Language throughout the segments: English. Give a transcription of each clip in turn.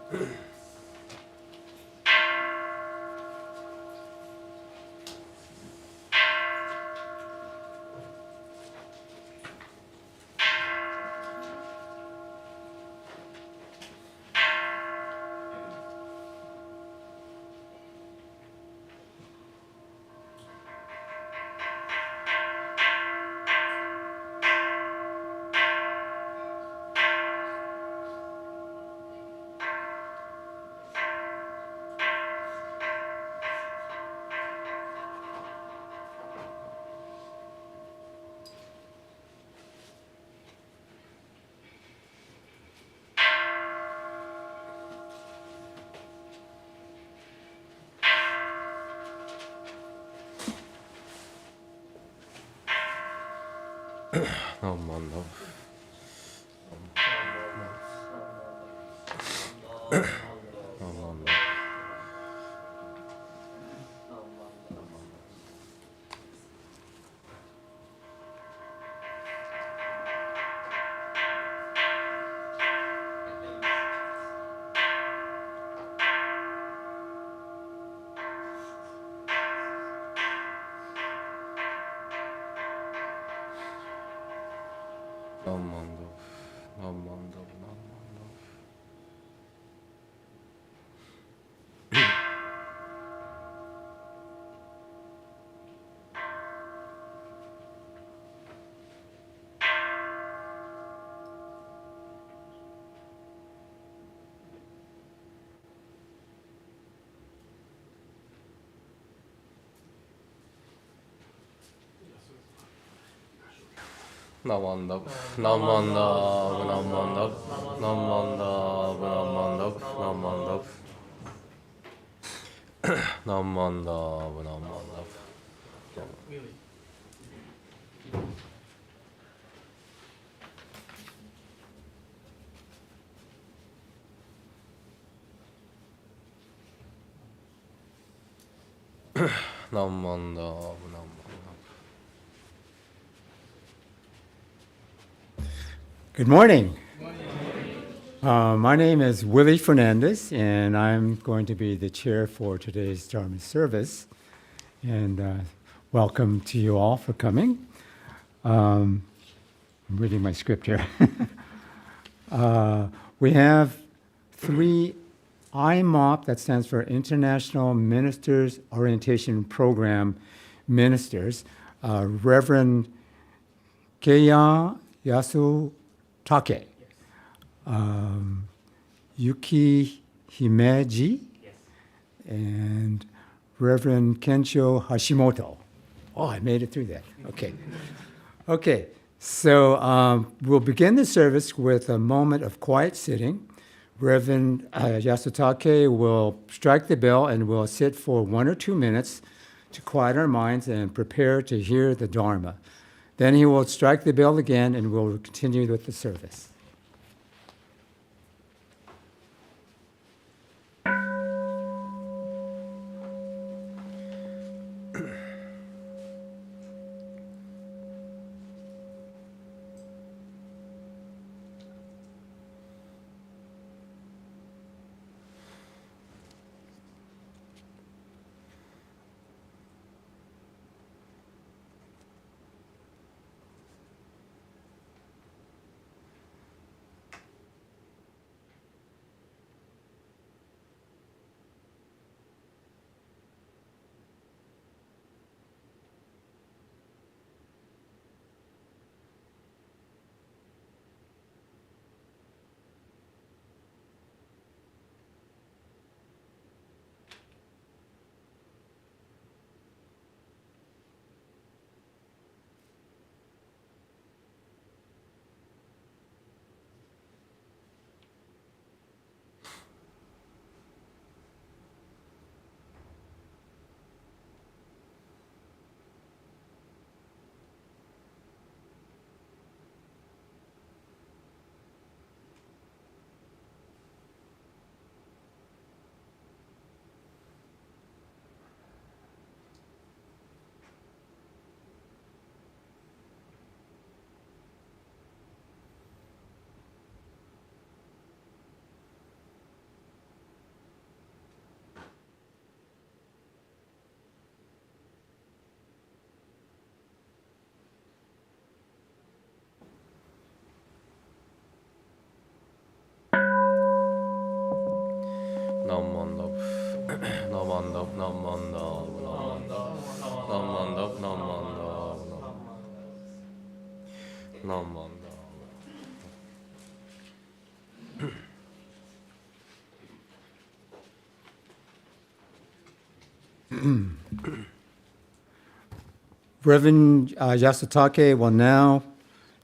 Dhamma. Namandap, namandap, namandap, namandap, namandap, namandap, namandap, namandap. Namandap, namandap. Good morning. My name is Willie Fernandez, and I'm going to be the chair for today's Dharma service. And welcome to you all for coming. I'm reading my script here. We have 3 IMOP, that stands for International Ministers Orientation Program ministers. Reverend Keiya Yasutake. Yuki Himeji, and Reverend Kensho Hashimoto. Oh, I made it through that. Okay. Okay, so we'll begin the service with a moment of quiet sitting. Reverend Yasutake will strike the bell and we'll sit for 1 or 2 minutes to quiet our minds and prepare to hear the Dharma. Then he will strike the bell again and we'll continue with the service. Namanda, Namanda, Namanda, Namanda, Namanda, Namanda. Reverend Yasutake will now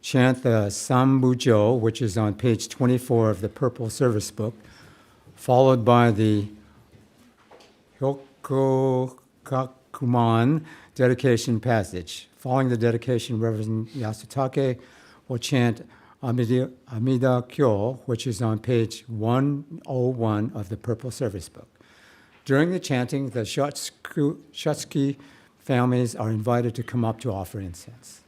chant the Sambujo, which is on page 24 of the Purple Service Book, followed by the Hyokokakuman dedication passage. Following the dedication, Reverend Yasutake will chant Amida Kyo, which is on page 101 of the Purple Service Book. During the chanting, the Shutsuki families are invited to come up to offer incense.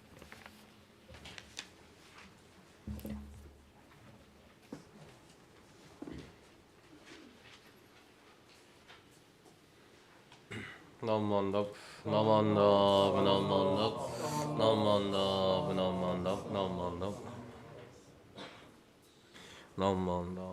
Namanda, Namanda, Namanda, Namanda, Namanda, Namanda, Namanda.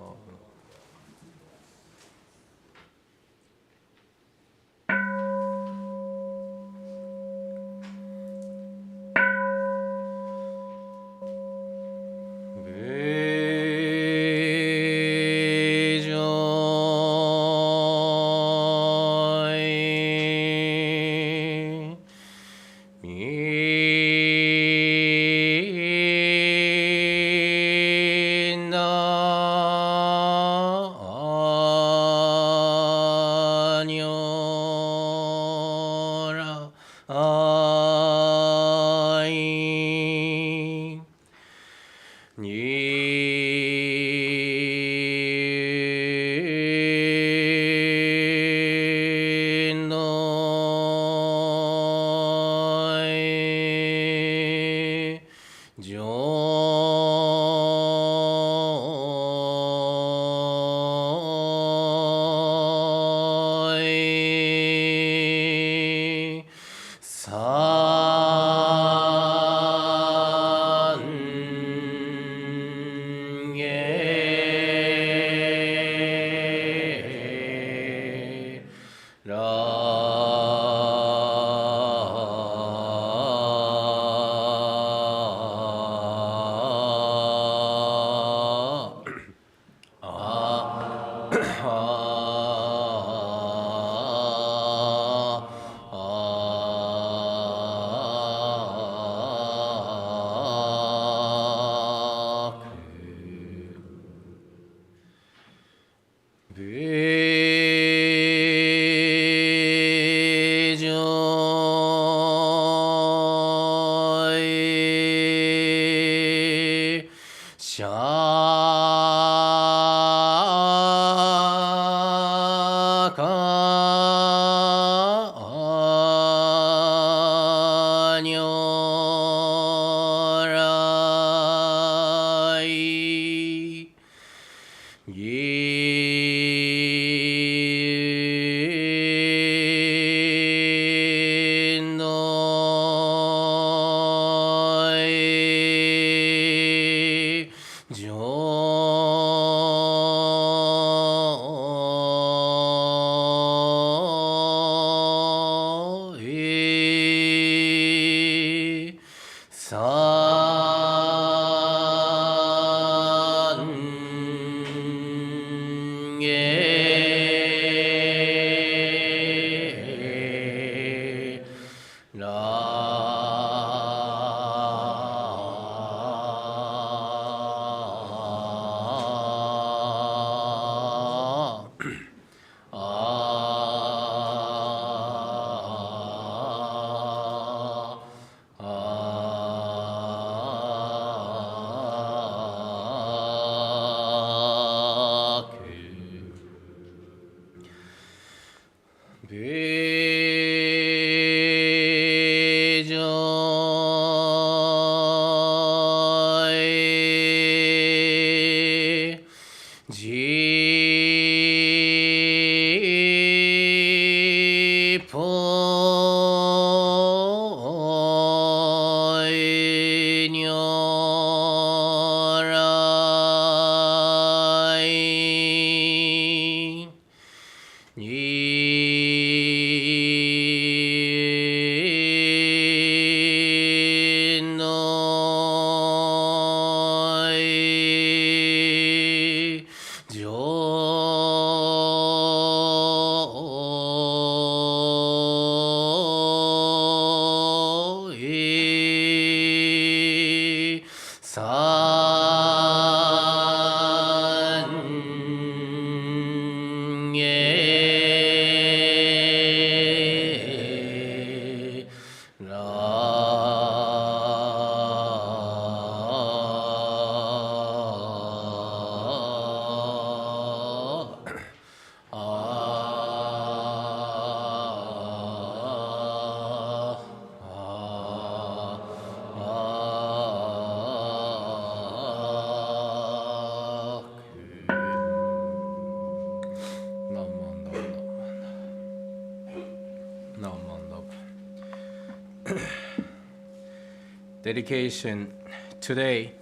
Dedication. Today,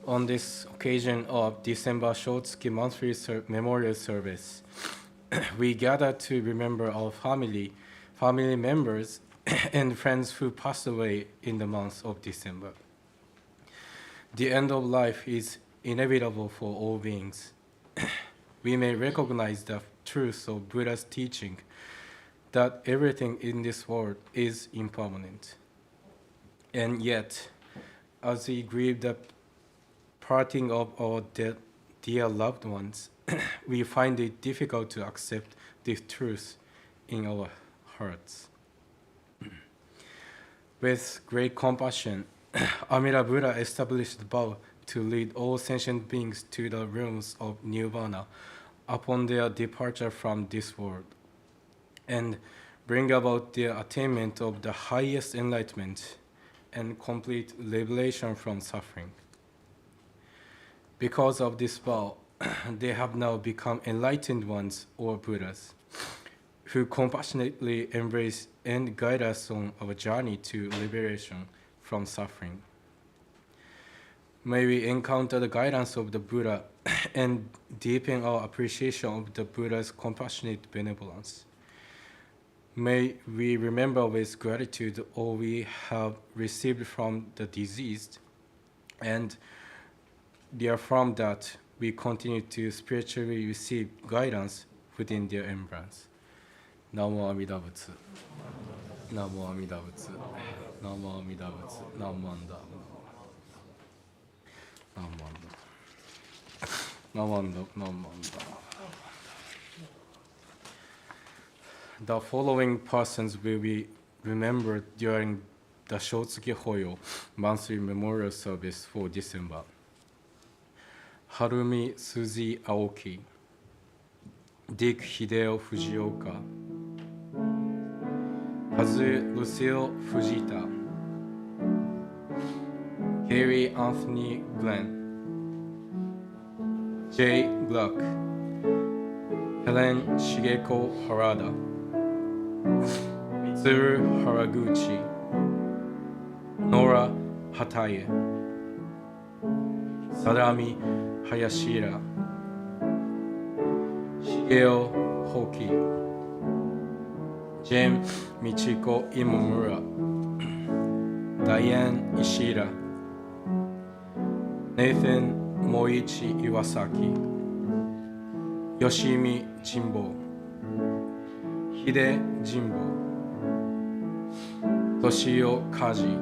on this occasion of December Shotsuki monthly memorial service, we gather to remember our family members, and friends who passed away in the month of December. The end of life is inevitable for all beings. We may recognize the truth of Buddha's teaching that everything in this world is impermanent. And yet, as we grieve the parting of our dear loved ones, we find it difficult to accept this truth in our hearts. With great compassion, Amida Buddha established the vow to lead all sentient beings to the realms of nirvana upon their departure from this world, and bring about the attainment of the highest enlightenment and complete liberation from suffering. Because of this vow, they have now become enlightened ones or Buddhas, who compassionately embrace and guide us on our journey to liberation from suffering. May we encounter the guidance of the Buddha and deepen our appreciation of the Buddha's compassionate benevolence. May we remember with gratitude all we have received from the deceased, and therefrom that we continue to spiritually receive guidance within their embrace. Namo Amida Butsu. Namo Amida Butsu. Namo Amida Butsu. Namo Amida. Namo Amida. Namo Amida. Namo Amida. The following persons will be remembered during the Shotsuki Hoyo monthly memorial service for December. Harumi Suzy Aoki, Dick Hideo Fujioka, Kazu Lucille Fujita, Gary Anthony Glenn, Jay Gluck, Helen Shigeko Harada, Mitsuru Haraguchi, Nora Hataye, Sadami Hayashira, Shigeo Hoki, Jen Michiko Imomura, Diane Ishida, Nathan Moichi Iwasaki, Yoshimi Jimbo, Hide Jimbo, Toshio Kaji,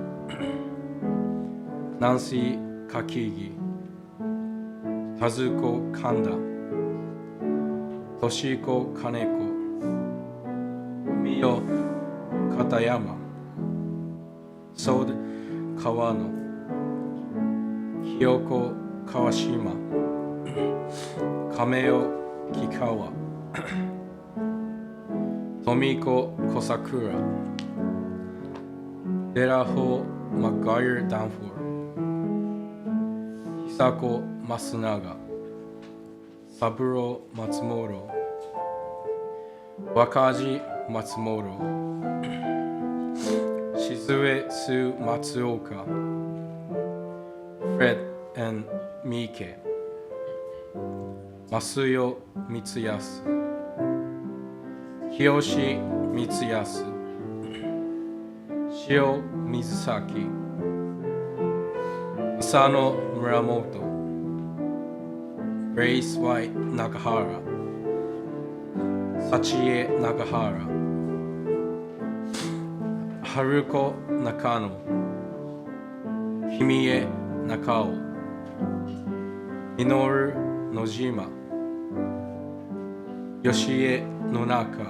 Nancy Kakigi, Kazuko Kanda, Toshiko Kaneko, Miyo Katayama, Sod Kawano, Kyoko Kawashima, Kameo Kikawa, Tomiko Kosakura, Deraho Maguire Danforth, Hisako Masunaga, Saburo Matsumoto, Wakaji Matsumoto, Shizue Su Matsuoka, Fred and Mike, Masuyo Mitsuyasu, Kiyoshi Mitsuyasu, Shio Mizusaki, Asano Muramoto, Grace White Nakahara, Sachie Nakahara, Haruko Nakano, Himie Nakao, Minoru Nojima, Yoshie Nonaka,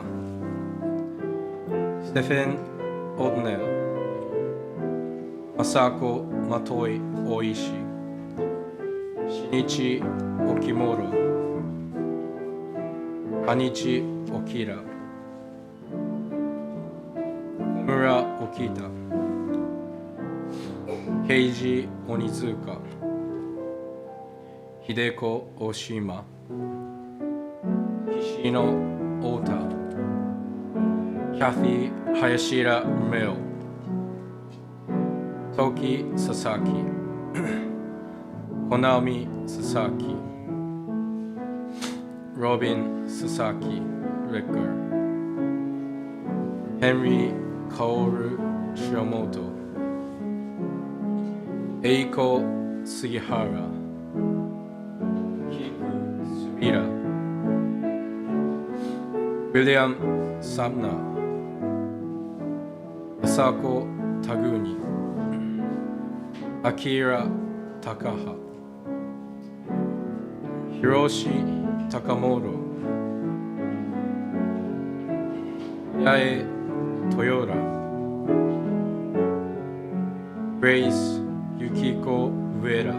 Stephen Odnell, Masako Matoi Oishi, Shinichi Okimura, Hanichi Okira, Komura Okita, Keiji Onizuka, Hideko Oshima, Kishino Ota, Kathy Hayashira Romeo, Toki Sasaki, Konami Sasaki, Robin Sasaki, Ricker, Henry Kaoru Shiramoto, Eiko Sugihara, Kiku Subira, William Sumner, Asako Taguni, Akira Takaha, Hiroshi Takamoto, Yae Toyota, Grace Yukiko Ueda,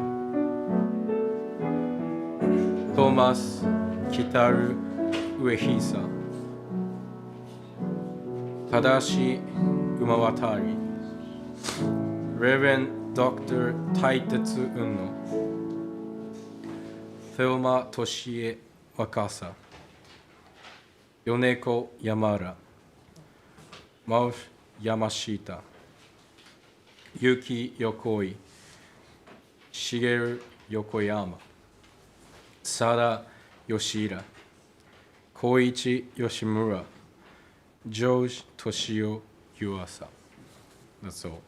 Thomas Kitaru Uehisa, Tadashi Umawatari, Reverend Dr. Taitetsu Unno, Thelma Toshie Wakasa, Yoneko Yamada, Mao Yamashita, Yuki Yokoi, Shigeru Yokoyama, Sada Yoshida, Koichi Yoshimura, George Toshio Yuasa. That's all.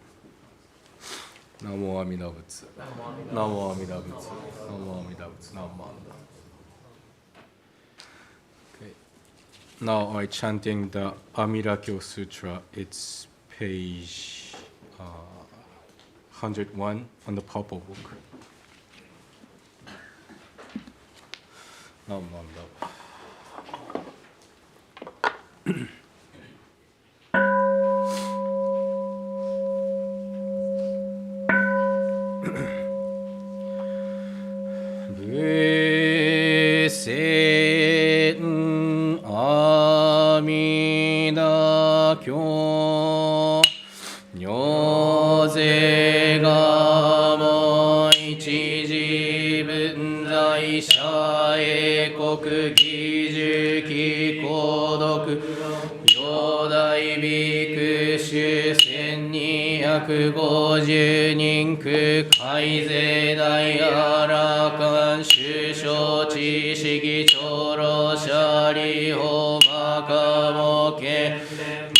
Namo Amida Butsu. Namo Amida Butsu. Namo Amida Butsu. Namo Amida. Okay. Now I chanting the Amida Kyo Sutra. It's page 101 on the purple book. Namo Amida.150人区海税大荒官首相知識長老者理法マカモケ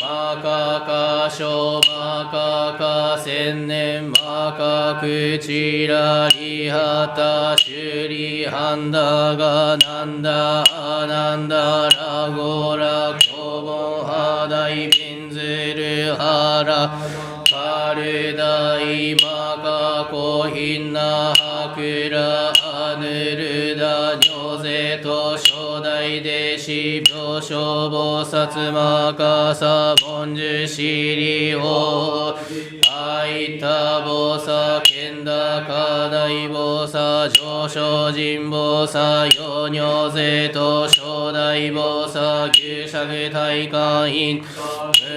マカカショマカカ千年マカクチラリハタシュリハンダガナンダアナンダラゴラキョボンハダイビンズルハラカルダイマカコヒンナハクラアヌルダニョゼト初代弟子病床菩薩マカサボンジュシリオアイタ菩薩ケンダカダイ菩薩上昇人菩薩ヨニョゼト初代菩薩牛釈大観院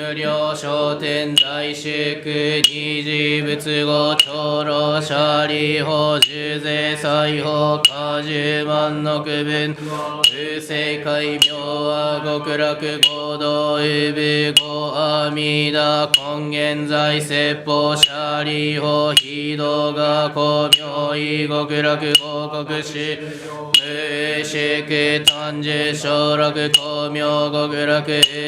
無料商店大祝二次仏語長老舎利法重税裁法果樹万の区分風世界明和極楽合同有部合阿弥陀根源在説法舎利法非道が公明意極楽合国主無宿単樹小楽公明極楽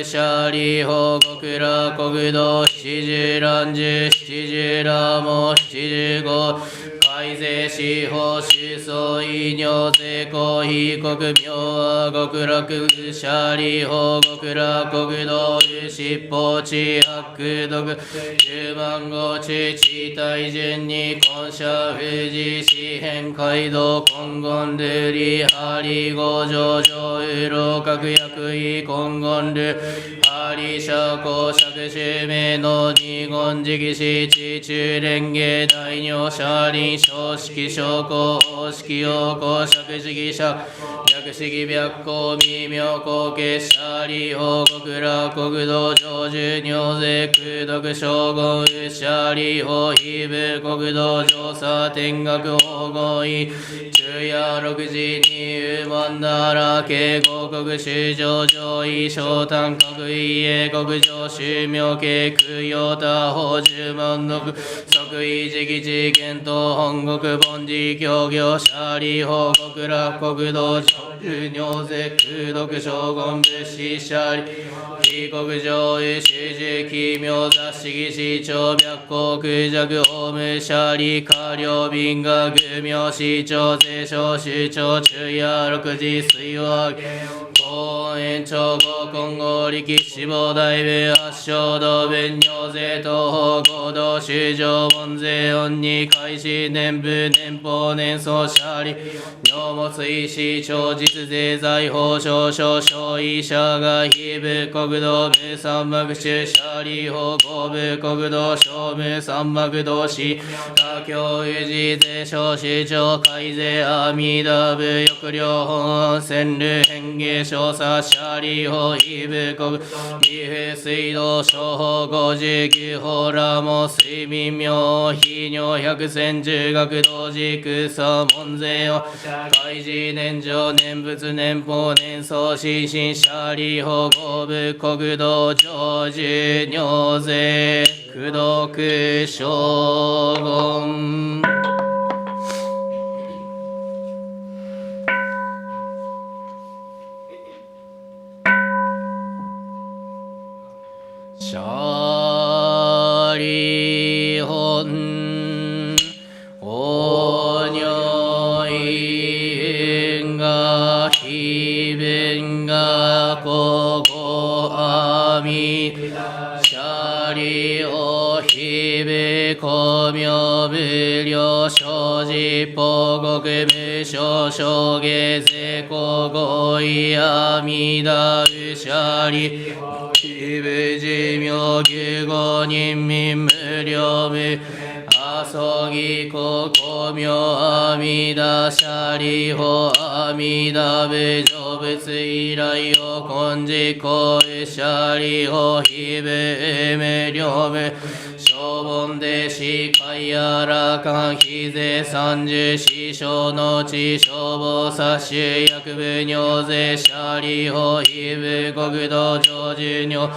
舎利法極楽国土七十乱十七十羅網七十五改税司法主相異尿税公非国明和極楽舎利法極楽国土執法地悪毒十万号地地帯順に根社富士四辺街道金言ルリハリ五条上右老各役位金言ルハリ社公釈主名の二言直死地中蓮華大尿車輪小式小公方式陽公釈式釈略式白公微妙公結社利法極楽国土上寿尿税空毒将軍社利法非部国土上差天学法合意昼夜六時に万なら慶合国主上上位小丹各位英国上宗明慶空陽他法十万の即位直地剣と本国凡事教業者利法国楽国道上尿税空毒将軍物資者利非国上位主事奇妙雑式市長白国弱法務者利下領民学名市長税商市長中夜六時水和公園長合金剛力志望大部発祥道弁尿税東方合同修上門税恩に開始年部年俸年総者利尿物医師長実税財法少々小医者が非部国道無三幕主者利法公部国道小無三幕同士他教維持税商市長改税阿弥陀部抑量本線路変化少佐者利法非部国岐阜水道商法59法ラモ睡眠妙非尿百戦中学同時空差門税を開示年上年仏年俸年総心身者利法合部国道上寿尿税功徳将軍シャリホンおにょいんがひべんがここあみシャリおひべこみょぶりょしょじぽごくむしょしょげぜこごいあみだうしゃり非無寿命九五人民無料無あそぎここ名阿弥陀舎利法阿弥陀部成仏以来を根治行為舎利法非無無料無小本で司会やらかん非税三十四小の地消防殺種薬部尿税舎利法非無国土上寿尿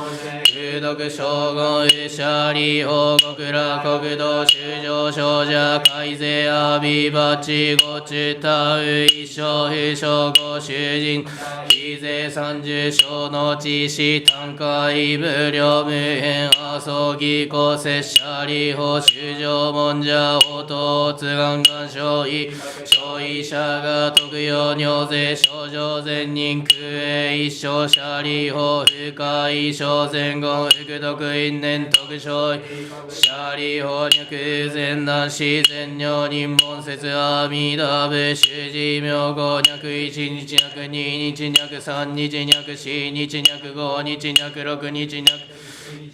空毒将軍舎利法極楽国土修上少者改税阿弥バチごちたう一生不詳ご主人非税三十小の地市単価無料無縁あそぎこせ舎利法修上門者応答津願願少尉少尉者が特用尿税少女善人空営一生舎利法不可一生前後福徳因縁特少尉舎利法脈善男子善尿人門説阿弥陀部主事名号脈一日脈二日脈三日脈四日脈五日脈六日脈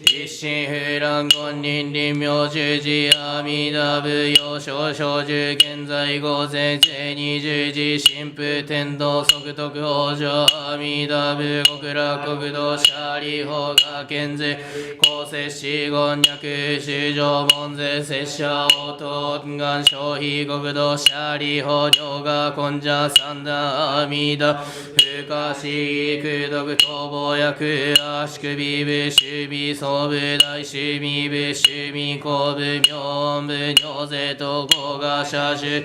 一心不乱言人臨妙十字阿弥陀部要少小寿現在午前正二十時神父天道即徳往生阿弥陀部極楽国土舎利法が健税公摂子言略修上門税摂者応答願消費国土舎利法上が根者三段阿弥陀不可思議空毒逃亡薬足首部守備総部大守備部守備公部妙音部尿税と合が社主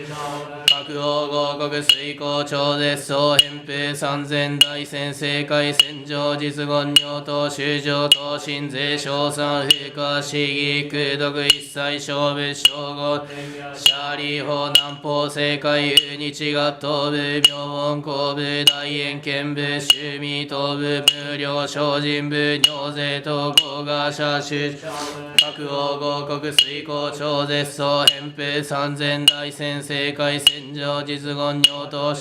各王合国水耕超絶総返平三千大戦正解戦場実言尿等修上等新税賞賛不可思議空毒一切勝負称号舎利法南方正解有日合東部妙音公部大円県部守備東部無料精進部尿税と合が社主各王合国水耕超絶総返平三千大戦正解戦場実言尿等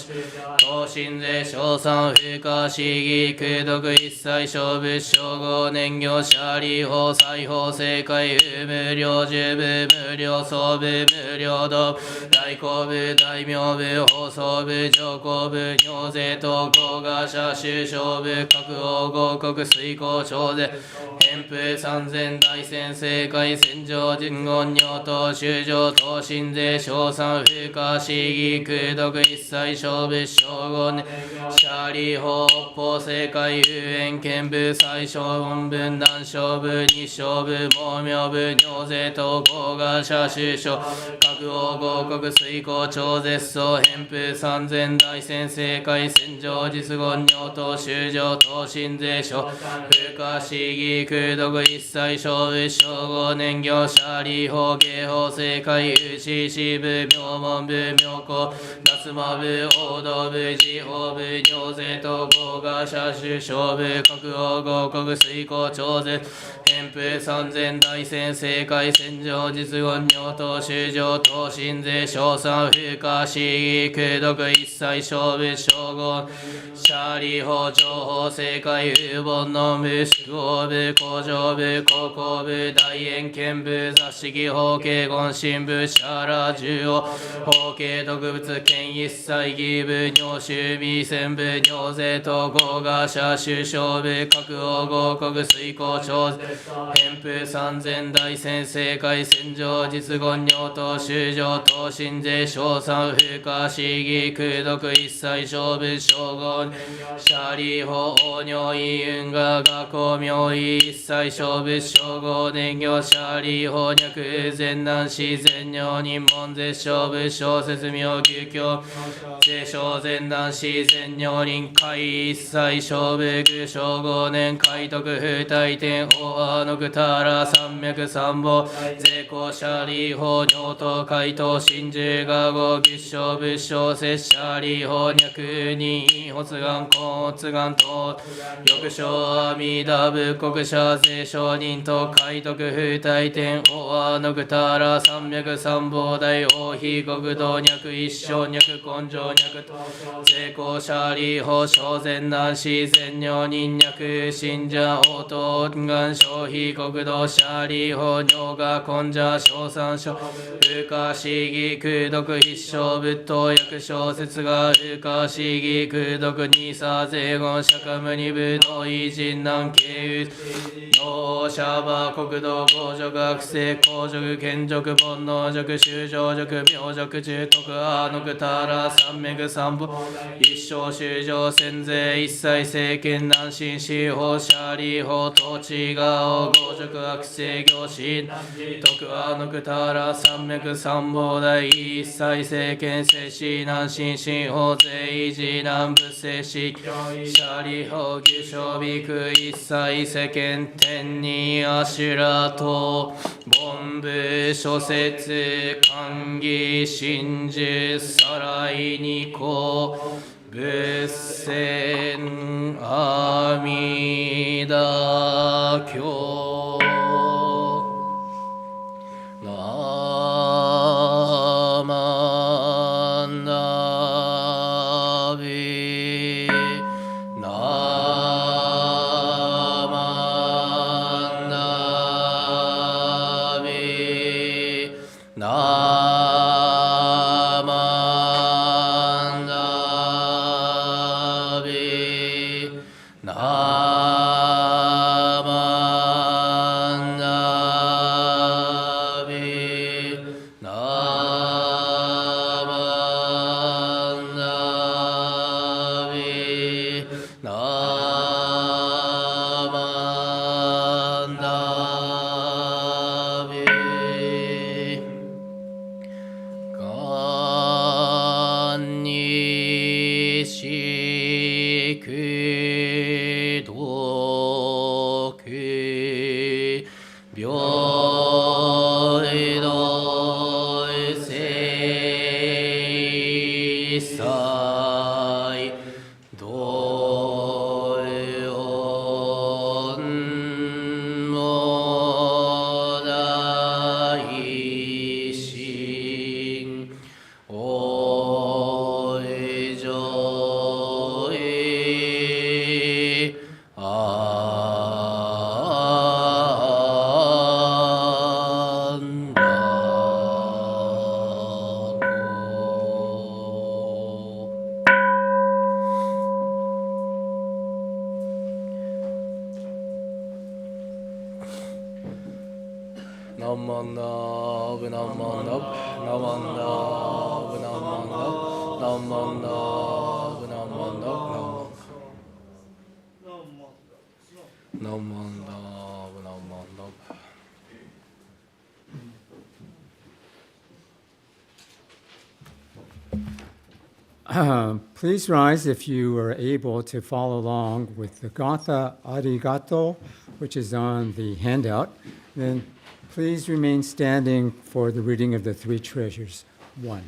等新税賞賛不可思議空毒一切勝負称号年業舎利法裁法正解無料十部無料総部無料道大公部大名部放送部上皇部尿税と合が社主勝部各王合国水耕超税返復三千大戦正解戦場人言尿等修上等新税賞賛不可思議義空徳一切勝負将軍シャリ法法世界遊園剣部最小本分断勝負二勝負猛妙部尿税統合が社主将各王合国水耕超絶相偏風三千大戦正解戦場実言尿等修上等身税所不可思議空徳一切勝負称号年行シャリ法芸法世界有志支部妙門部妙高脱馬部王道部自法部尿税統合が社主将部各王合国水耕超絶偏風三千大戦正解戦場実言尿等修上等身税賞賛不可思議空徳一切勝負称号シャリ法情報正解有本の部宿法部工場部高校部大円剣部雑式法系言神部シャラ中央法系特物権一切義部尿州美戦部尿税統合が社主将部各王合国水耕超偏風三千大戦正解戦場実言尿等修上等身税賞賛不可思議空徳一切勝負称号シャリ法王尿意運河学校妙意一切勝負称号年行シャリ法脈全難自然尿人門絶勝負小説妙牛教絶小全難自然尿人会一切勝負具称号年海徳不体天大阿のくたら山脈三宝税公シャリ法尿等海東真珠画号牛勝負小説シャリ法脈人発願根発願等翼小阿弥陀仏国者税商人と海徳不体天大阿のくたら山脈三宝大王妃国土脈一生脈根性脈税公シャリ法小善男子善尿人脈信者応答願消費国土シャリ法尿が根者小三小不可思議空徳必勝仏道薬小説が不可思議空徳二差税言釈迦無二部の偉人南慶宇脳シャバ国土公職学生公職権職煩悩職修正職明職中徳阿のくたら三脈三宝一生修正先税一切政権南進司法シャリ法統治が公職学生行進徳阿のくたら三脈三宝大一切政権摂氏南進司法税維持南部摂氏シャリ法義商備区一切世間天にあしらと凡部諸説寛義真珠さらいにこ仏戦阿弥陀経ナマナビナマナビナマナビナマナビナマナビナマナビがんにしくどく平等聖祭道恩も大心おいじょいあんらこナマンナブナマンナブナマンナブナマ Please rise if you are able to follow along with the Gatha Arigato, which is on the handout. Then please remain standing for the reading of the three treasures. 1.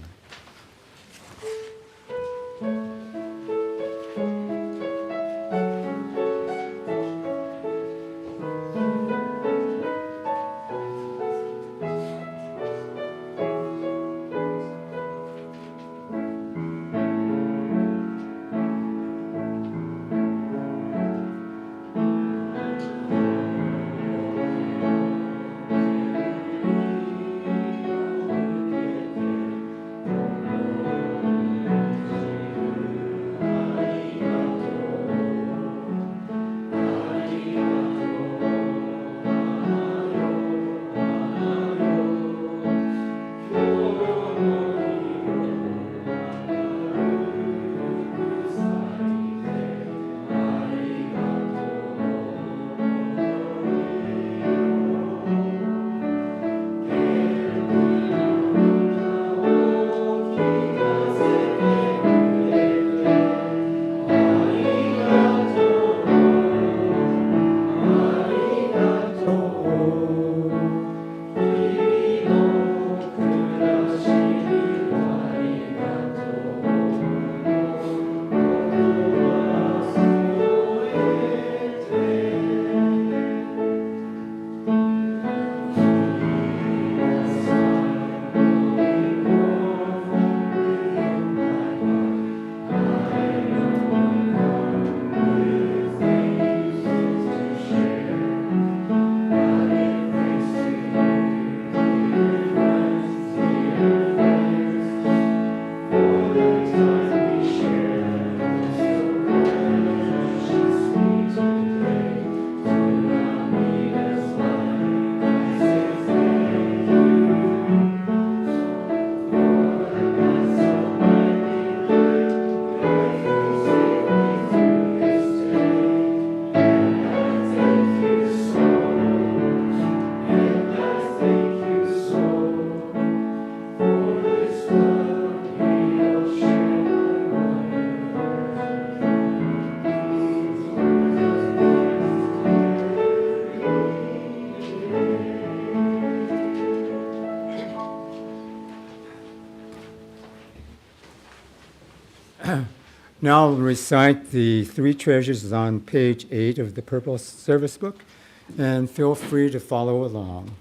Now I'll recite the three treasures on page 8 of the Purple Service Book, and feel free to follow along.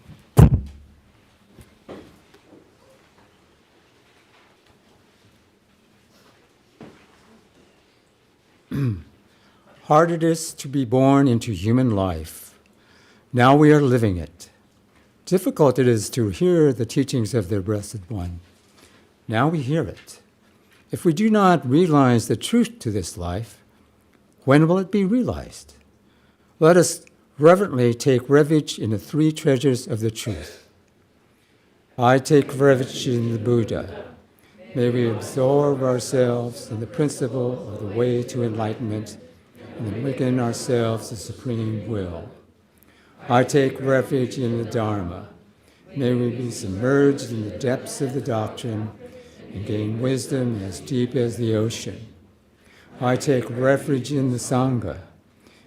Hard it is to be born into human life. Now we are living it. Difficult it is to hear the teachings of the Blessed One. Now we hear it. If we do not realize the truth to this life, when will it be realized? Let us reverently take refuge in the three treasures of the truth. I take refuge in the Buddha. May we absorb ourselves in the principle of the way to enlightenment and awaken ourselves the supreme will. I take refuge in the Dharma. May we be submerged in the depths of the doctrine and gain wisdom as deep as the ocean. I take refuge in the Sangha.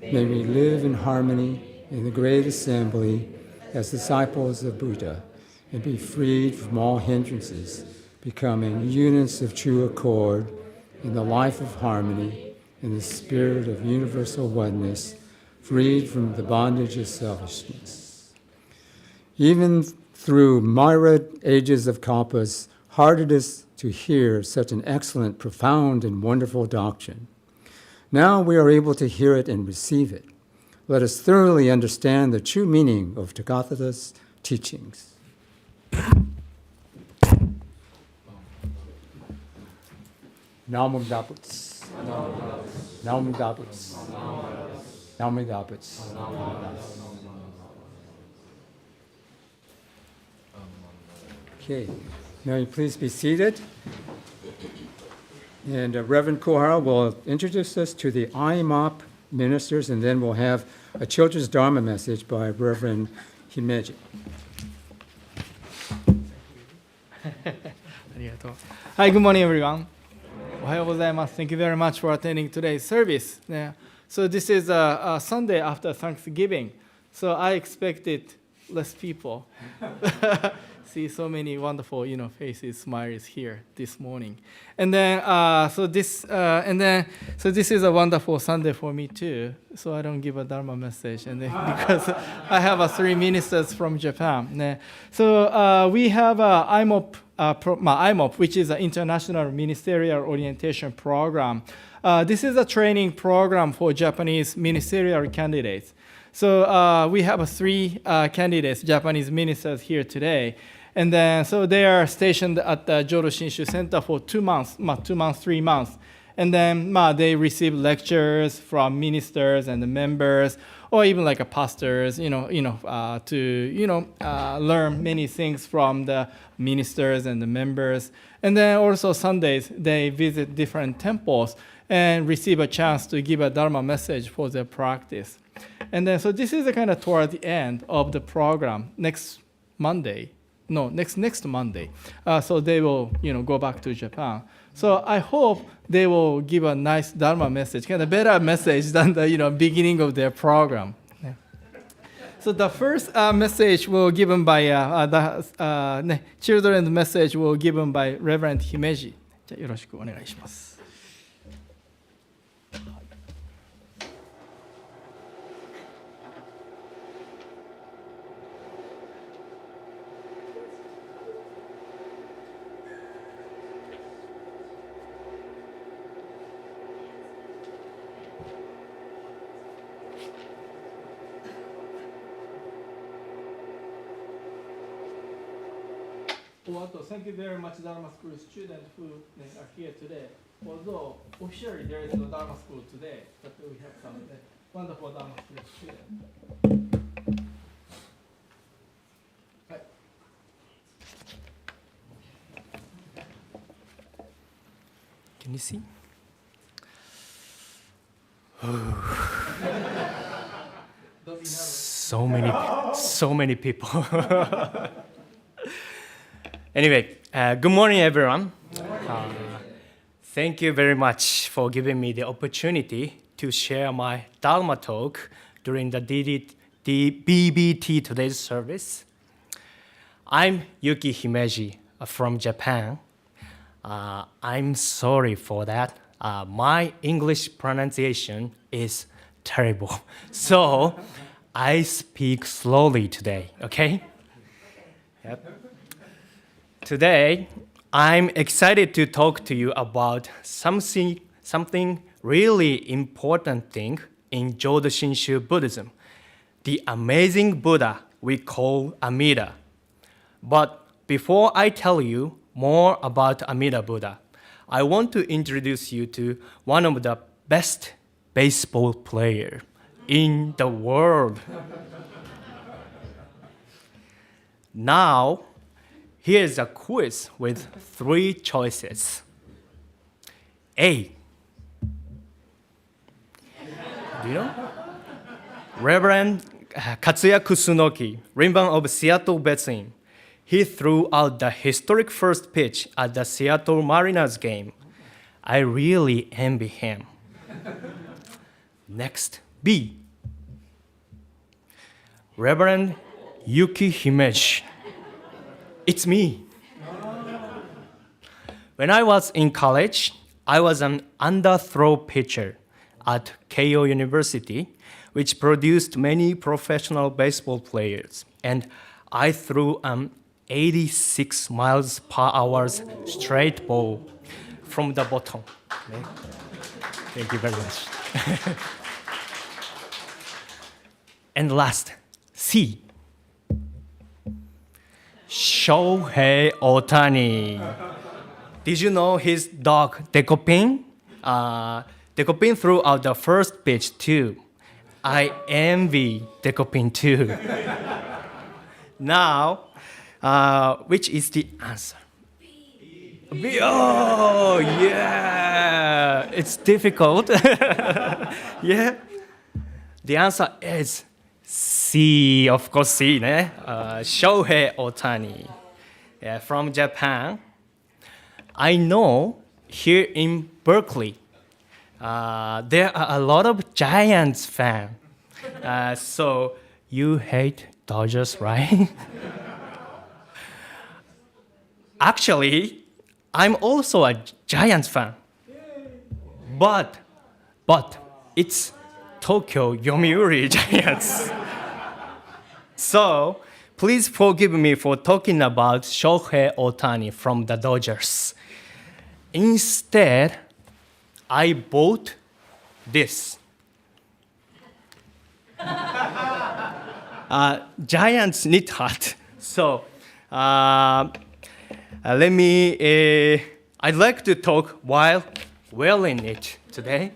May we live in harmony in the great assembly as disciples of Buddha and be freed from all hindrances, becoming units of true accord in the life of harmony, in the spirit of universal oneness, freed from the bondage of selfishness. Even through myriad ages of kalpas, hard it is to hear such an excellent, profound, and wonderful doctrine. Now we are able to hear it and receive it. Let us thoroughly understand the true meaning of Tathagata's teachings. Namo Dabuts. Namo Dabuts. Namo Dabuts. Okay. Now you please be seated. And Reverend Kohara will introduce us to the IMOP ministers, and then we'll have a children's Dharma message by Reverend Himeji. Hi, good morning, everyone. おはようございます。Thank you very much for attending today's service. Yeah. So this is a Sunday after Thanksgiving. So I expected less people. See so many wonderful, faces, smiles here this morning. And then, so this is a wonderful Sunday for me too. So I don't give a Dharma message, and then because I have 3 ministers from Japan. Yeah. So we have IMOP, IMOP, which is an International Ministerial Orientation Program. This is a training program for Japanese ministerial candidates. So we have 3 candidates, Japanese ministers here today. And then, so they are stationed at the Jodo Shinshu Center for 2 months, 3 months. And then they receive lectures from ministers and the members, or even like pastors, to learn many things from the ministers and the members. And then also Sundays, they visit different temples and receive a chance to give a Dharma message for their practice. And then, so this is kind of toward the end of the program. Next Monday. So they will, go back to Japan. So I hope they will give a nice Dharma message, kind of better message than the, beginning of their program. Yeah. So the first message will given by the children's message will given by Reverend Himeji. じゃあよろしくお願いします。Thank you very much, Dharma School students who are here today. Although officially there is no Dharma School today, but we have some wonderful Dharma School students. Can you see? So many people. Anyway, good morning, everyone. Thank you very much for giving me the opportunity to share my Dharma talk during the BBT today's service. I'm Yuki Himeji from Japan. I'm sorry for that. My English pronunciation is terrible. So I speak slowly today, okay? Yep. Today, I'm excited to talk to you about something really important thing in Jodo Shinshu Buddhism, the amazing Buddha we call Amida. But before I tell you more about Amida Buddha, I want to introduce you to one of the best baseball players in the world. Now, here's a quiz with 3 choices. A. Do you know? Reverend Katsuya Kusunoki, Rinban of Seattle Betsin. He threw out the historic first pitch at the Seattle Mariners game. I really envy him. Next, B. Reverend Yuki Himeji. It's me. When I was in college, I was an underthrow pitcher at Keio University, which produced many professional baseball players. And I threw an 86 miles per hour straight ball from the bottom. Okay. Thank you very much. And last, C. Shohei Ohtani. Did you know his dog, Dekopin? Dekopin threw out the first pitch too. I envy Dekopin too. Now, which is the answer? Oh, yeah. It's difficult. Yeah. The answer is C, of course, C, ne? Shohei Ohtani, yeah, from Japan. I know here in Berkeley, there are a lot of Giants fans. So you hate Dodgers, right? Actually, I'm also a Giants fan. But it's Tokyo Yomiuri Giants. So please forgive me for talking about Shohei Ohtani from the Dodgers. Instead, I bought this. Giants knit hat. So I'd like to talk while wearing it today.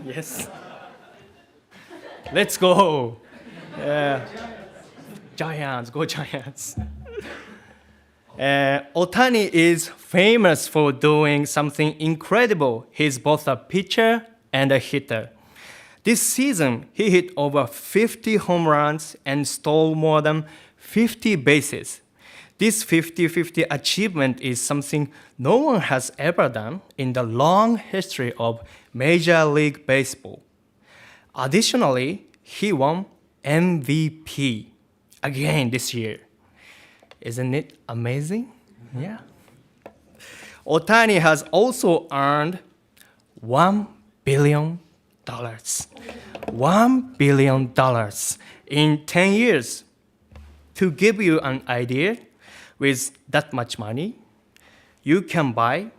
Yes. Let's go. Giants, go Giants. Ohtani is famous for doing something incredible. He's both a pitcher and a hitter. This season, he hit over 50 home runs and stole more than 50 bases. This 50-50 achievement is something no one has ever done in the long history of Major League Baseball. Additionally, he won MVP again this year. Isn't it amazing? Yeah. Ohtani has also earned $1 billion. $1 billion in 10 years. To give you an idea, with that much money, you can buy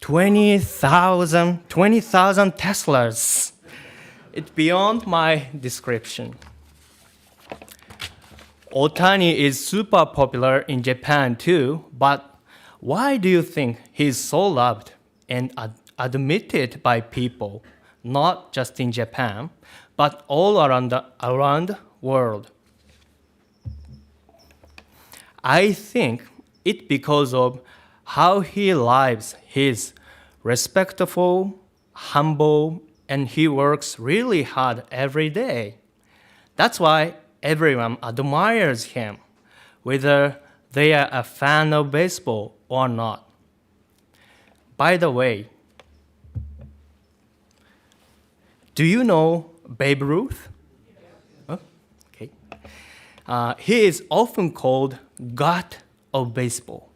20,000 Teslas. It's beyond my description. Ohtani is super popular in Japan too, but why do you think he's so loved and admitted by people, not just in Japan, but all around the world? I think it's because of how he lives. He's respectful, humble, and he works really hard every day. That's why everyone admires him, whether they are a fan of baseball or not. By the way, do you know Babe Ruth? Oh, okay. He is often called God of Baseball.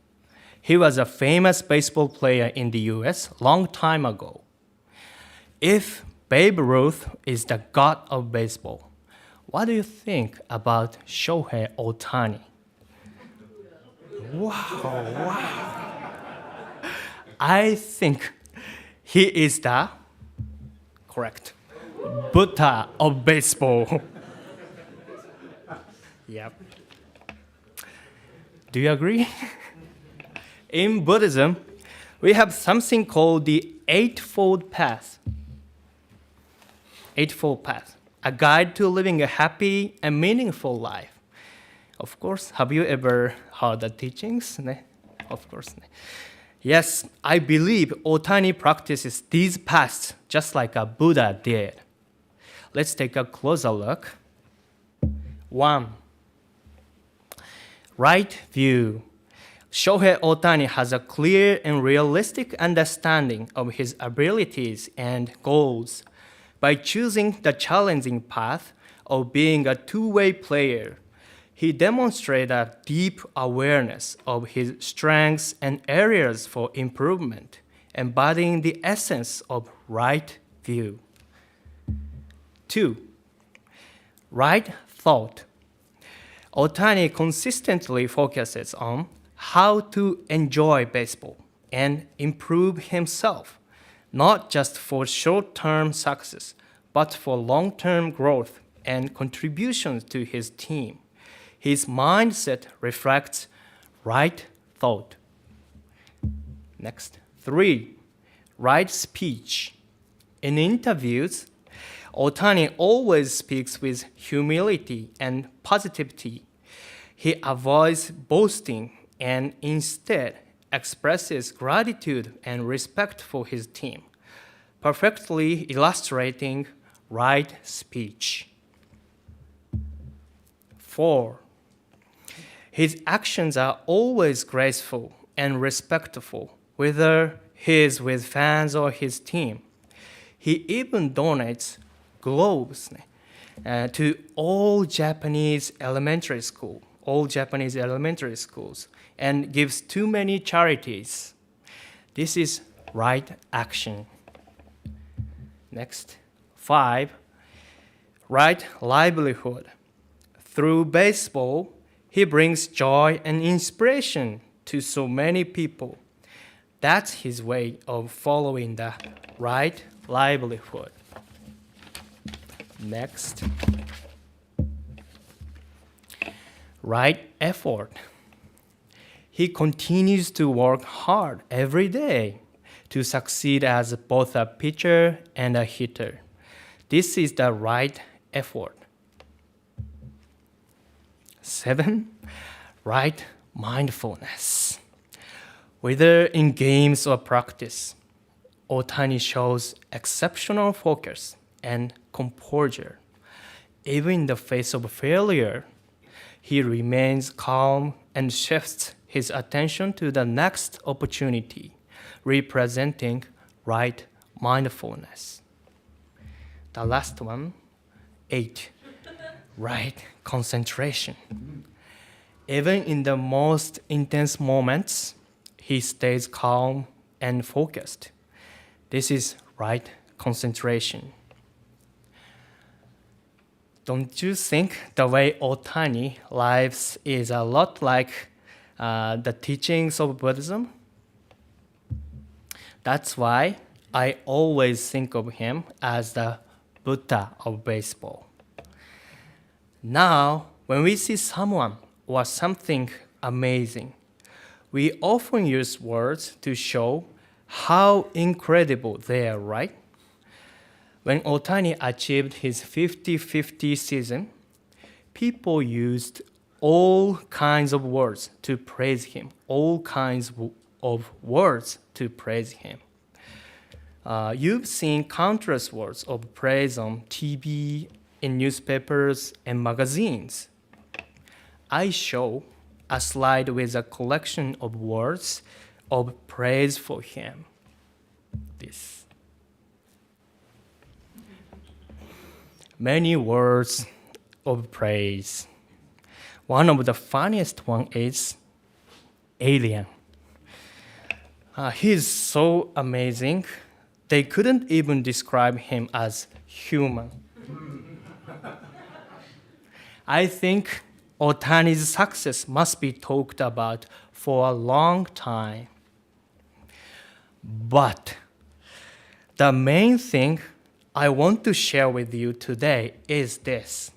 He was a famous baseball player in the US long time ago. If Babe Ruth is the God of baseball, what do you think about Shohei Ohtani? Wow. I think he is the correct Buddha of baseball. Yep. Do you agree? In Buddhism, we have something called the Eightfold Path. Eightfold Path, a guide to living a happy and meaningful life. Of course, have you ever heard the teachings? Of course. Yes, I believe Ohtani practices these paths just like a Buddha did. Let's take a closer look. 1. Right view. Shohei Ohtani has a clear and realistic understanding of his abilities and goals. By choosing the challenging path of being a two-way player, he demonstrated a deep awareness of his strengths and areas for improvement, embodying the essence of right view. 2. Right thought. Ohtani consistently focuses on how to enjoy baseball and improve himself, not just for short-term success, but for long-term growth and contributions to his team. His mindset reflects right thought. Next. 3. Right speech. In interviews, Ohtani always speaks with humility and positivity. He avoids boasting and instead expresses gratitude and respect for his team, perfectly illustrating right speech. 4. His actions are always graceful and respectful, whether he is with fans or his team. He even donates globes to all Japanese elementary schools, and gives too many charities. This is right action. Next, 5, right livelihood. Through baseball, he brings joy and inspiration to so many people. That's his way of following the right livelihood. Next, right effort. He continues to work hard every day to succeed as both a pitcher and a hitter. This is the right effort. 7, right mindfulness. Whether in games or practice, Otani shows exceptional focus and composure. Even in the face of failure, he remains calm and shifts his attention to the next opportunity, representing right mindfulness. The last one, 8, right concentration. Even in the most intense moments, he stays calm and focused. This is right concentration. Don't you think the way Otani lives is a lot like the teachings of Buddhism? That's why I always think of him as the Buddha of baseball. Now, when we see someone or something amazing, we often use words to show how incredible they are, right? When Otani achieved his 50-50 season, people used all kinds of words to praise him, You've seen countless words of praise on TV, in newspapers, and magazines. I show a slide with a collection of words of praise for him. This. Many words of praise. One of the funniest one is alien. He's so amazing, they couldn't even describe him as human. I think Otani's success must be talked about for a long time. But the main thing I want to share with you today is this.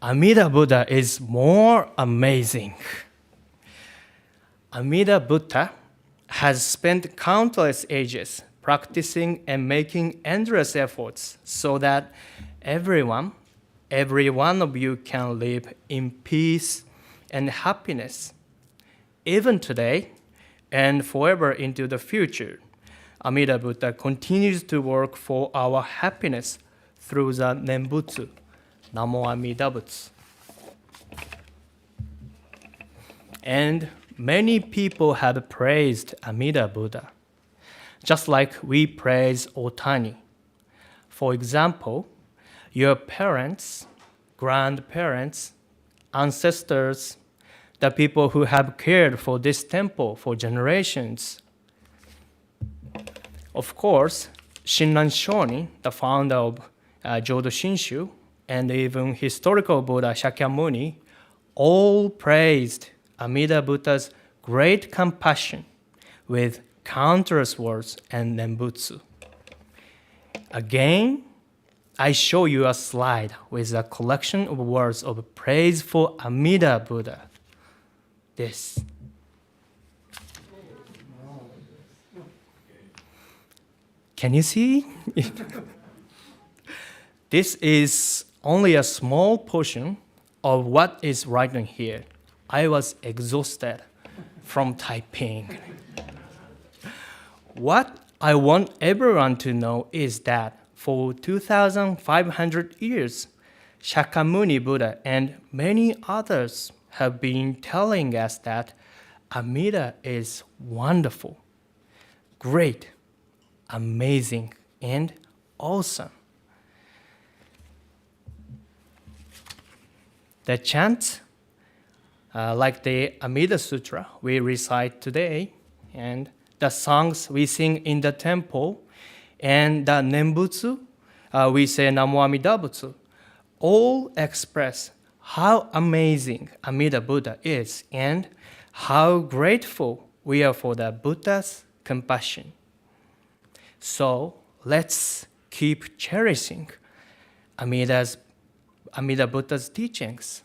Amida Buddha is more amazing. Amida Buddha has spent countless ages practicing and making endless efforts so that every one of you can live in peace and happiness. Even today and forever into the future, Amida Buddha continues to work for our happiness through the Nembutsu, Namo Amida Butsu. And many people have praised Amida Buddha, just like we praise Otani. For example, your parents, grandparents, ancestors, the people who have cared for this temple for generations. Of course, Shinran Shonin, the founder of Jodo Shinshu, and even historical Buddha Shakyamuni, all praised Amida Buddha's great compassion with countless words and Nembutsu. Again, I show you a slide with a collection of words of praise for Amida Buddha. This. Can you see? This is only a small portion of what is written here. I was exhausted from typing. What I want everyone to know is that for 2,500 years, Shakyamuni Buddha and many others have been telling us that Amida is wonderful, great, amazing, and awesome. The chants, like the Amida Sutra we recite today, and the songs we sing in the temple, and the Nembutsu, we say Namo Amida Butsu, all express how amazing Amida Buddha is and how grateful we are for the Buddha's compassion. So let's keep cherishing Amida Buddha's teachings,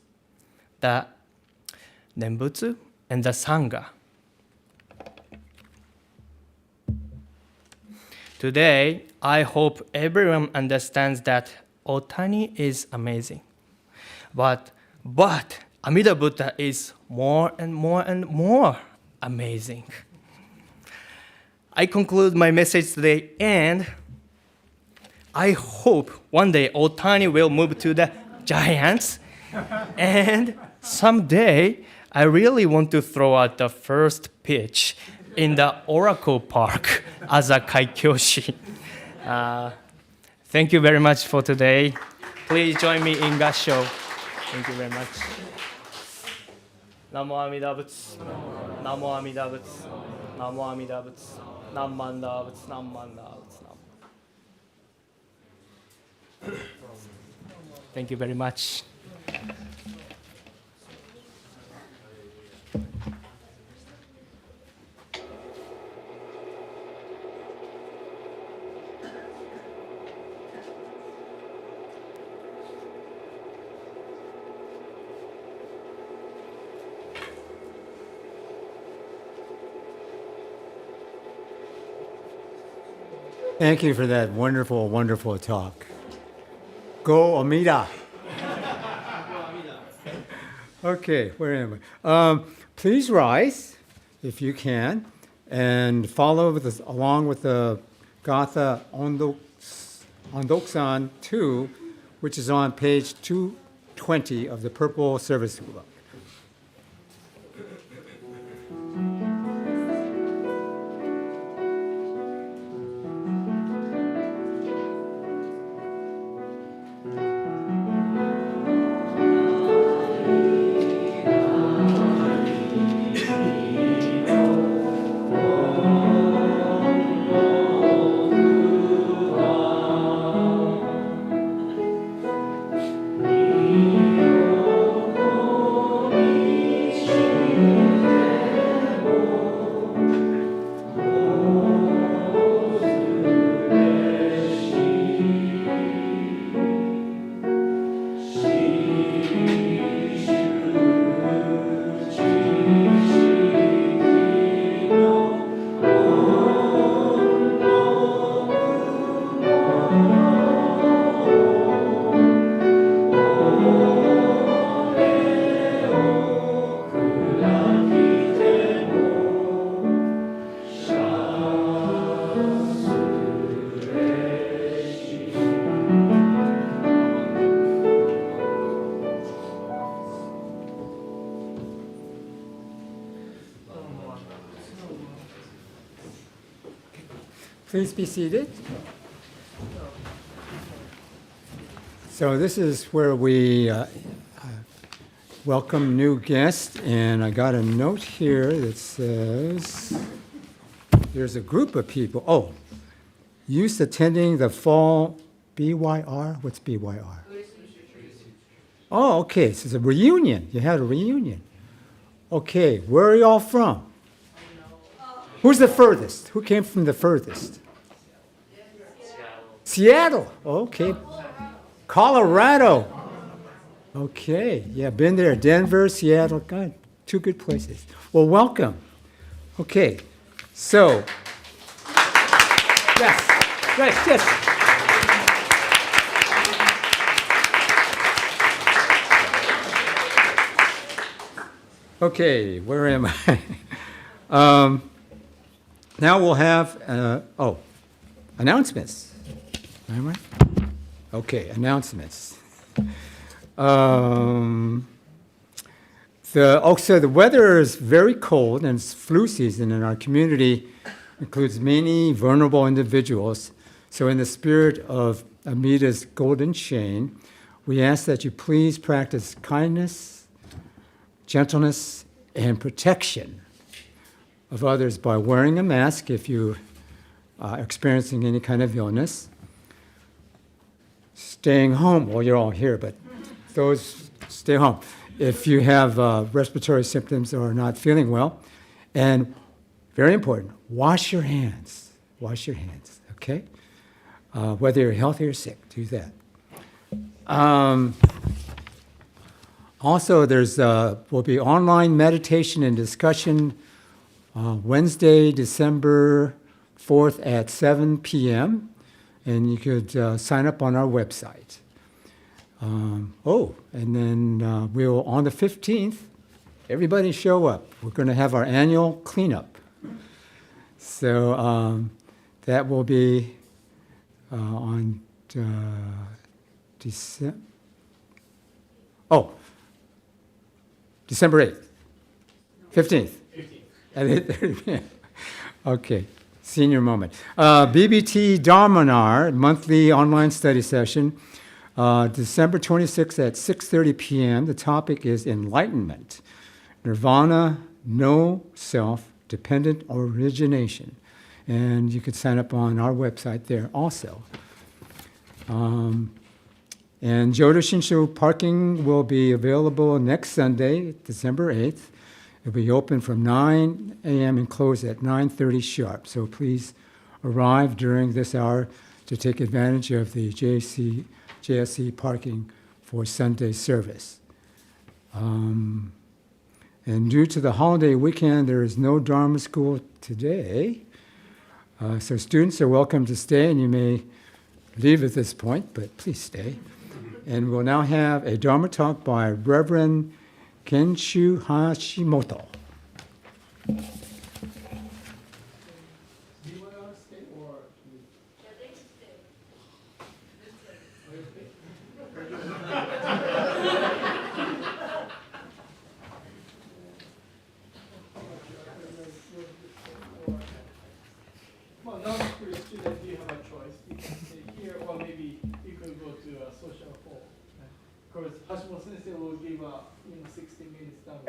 the Nembutsu and the Sangha. Today, I hope everyone understands that Otani is amazing. But Amida Buddha is more and more and more amazing. I conclude my message today, and I hope one day Otani will move to the Giants, and someday I really want to throw out the first pitch in the Oracle Park as a Kaikyoshi. Thank you very much for today. Please join me in Gassho. Thank you very much. Namo Amida Butsu. Namo Amida Butsu. Namo Amida Butsu. Nammanda Butsu. Nammanda Butsu. Thank you very much. Thank you for that wonderful, wonderful talk. Go Amida. Okay, where am I? Please rise, if you can, and follow along with the Gatha Ondoksan 2, which is on page 220 of the Purple Service Book. Please be seated. So this is where we welcome new guests, and I got a note here that says there's a group of people. Oh, youth attending the fall BYR? What's BYR? Oh, okay, so it's a reunion. You had a reunion. Okay, where are y'all from? Who's the furthest? Who came from the furthest? Seattle. Okay. Colorado. Okay. Yeah, been there. Denver, Seattle. God, two good places. Well, welcome. Okay. So, yes. Okay, where am I? Now we'll have, announcements. Am I right? Okay, announcements. So the weather is very cold and it's flu season in our community includes many vulnerable individuals. So in the spirit of Amita's golden chain, we ask that you please practice kindness, gentleness, and protection of others by wearing a mask if you are experiencing any kind of illness, staying home, well, you're all here, but those stay home. If you have respiratory symptoms or are not feeling well, and very important, wash your hands. Wash your hands, okay? Whether you're healthy or sick, do that. Also, will be online meditation and discussion Wednesday, December 4th at 7 p.m., and you could sign up on our website. And then we'll, on the 15th, everybody show up. We're going to have our annual cleanup. So that will be on December 8th, 15th. At 8:30 p.m. Okay, senior moment. BBT Dharma monthly online study session, December 26th at 6:30 p.m. The topic is enlightenment, nirvana, no self, dependent origination. And you could sign up on our website there also. And Jodo Shinshu parking will be available next Sunday, December 8th. It'll be open from 9 a.m. and close at 9:30 sharp. So please arrive during this hour to take advantage of the JSC parking for Sunday service. And due to the holiday weekend, there is no Dharma school today. So students are welcome to stay, and you may leave at this point, but please stay. And we'll now have a Dharma talk by Reverend Kenshu Hashimoto. Well, non-school students, you have a choice. You can stay here, or maybe you could go to a social hall. Of course, Hashimoto Sensei will give a 60 minutes down.